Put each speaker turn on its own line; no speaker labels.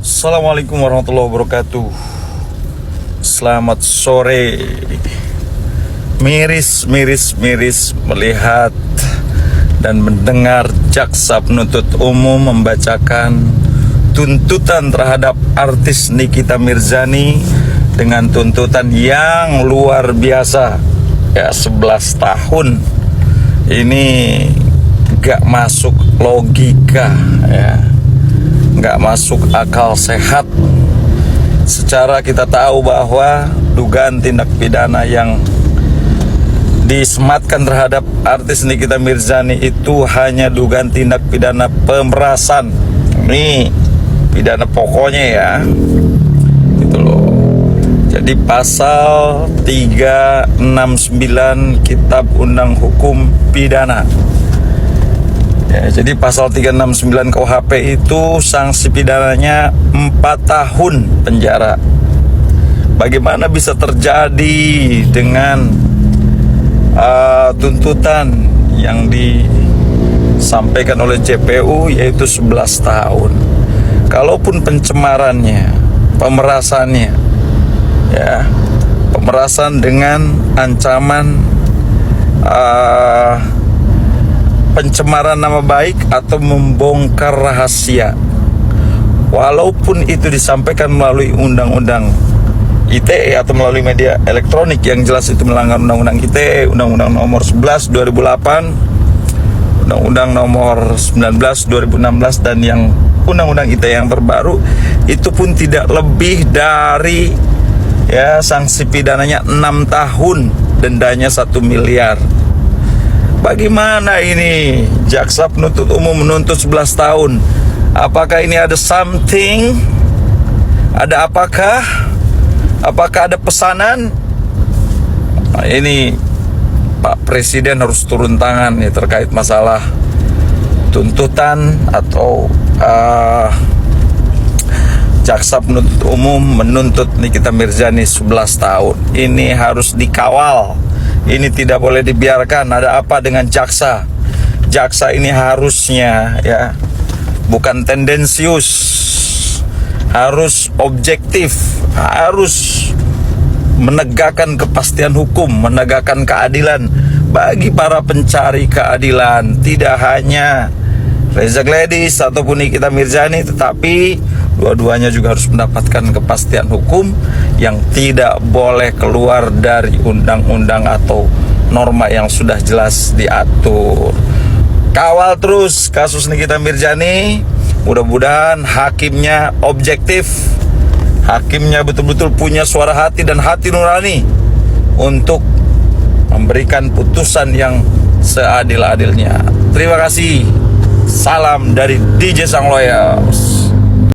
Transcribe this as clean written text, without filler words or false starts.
Assalamualaikum warahmatullahi wabarakatuh. Selamat sore. Miris melihat dan mendengar jaksa penuntut umum membacakan tuntutan terhadap artis Nikita Mirzani dengan tuntutan yang luar biasa. Ya, 11 tahun. Ini gak masuk logika, ya, gak masuk akal sehat. Secara kita tahu bahwa dugaan tindak pidana yang disematkan terhadap artis Nikita Mirzani itu hanya dugaan tindak pidana pemerasan. Ini pidana pokoknya, ya, gitu loh. Jadi pasal 369 Kitab Undang Hukum Pidana, ya, jadi pasal 369 KUHP itu sanksi pidananya 4 tahun penjara. Bagaimana bisa terjadi dengan tuntutan yang disampaikan oleh JPU yaitu 11 tahun? Kalaupun pencemarannya, pemerasannya, ya, pemerasan dengan ancaman pencemaran nama baik atau membongkar rahasia, walaupun itu disampaikan melalui undang-undang ITE atau melalui media elektronik, yang jelas itu melanggar undang-undang ITE, undang-undang nomor 11 2008, undang-undang nomor 19 2016, dan yang undang-undang ITE yang terbaru itu pun tidak lebih dari, ya, sanksi pidananya 6 tahun, dendanya 1 miliar. Bagaimana ini jaksa penuntut umum menuntut 11 tahun? Apakah ini ada something? Ada apakah? Apakah ada pesanan? Nah, ini Pak Presiden harus turun tangan, ya, terkait masalah tuntutan atau jaksa penuntut umum menuntut Nikita Mirzani 11 tahun. Ini harus dikawal. Ini tidak boleh dibiarkan. Ada apa dengan jaksa? Jaksa ini harusnya, ya, bukan tendensius, harus objektif, harus menegakkan kepastian hukum, menegakkan keadilan bagi para pencari keadilan. Tidak hanya Reza Gladys ataupun Nikita Mirzani, tetapi dua-duanya juga harus mendapatkan kepastian hukum yang tidak boleh keluar dari undang-undang atau norma yang sudah jelas diatur. Kawal terus kasus Nikita Mirzani. Mudah-mudahan hakimnya objektif, hakimnya betul-betul punya suara hati dan hati nurani untuk memberikan putusan yang seadil-adilnya. Terima kasih. Salam dari DJ Sang Loyal.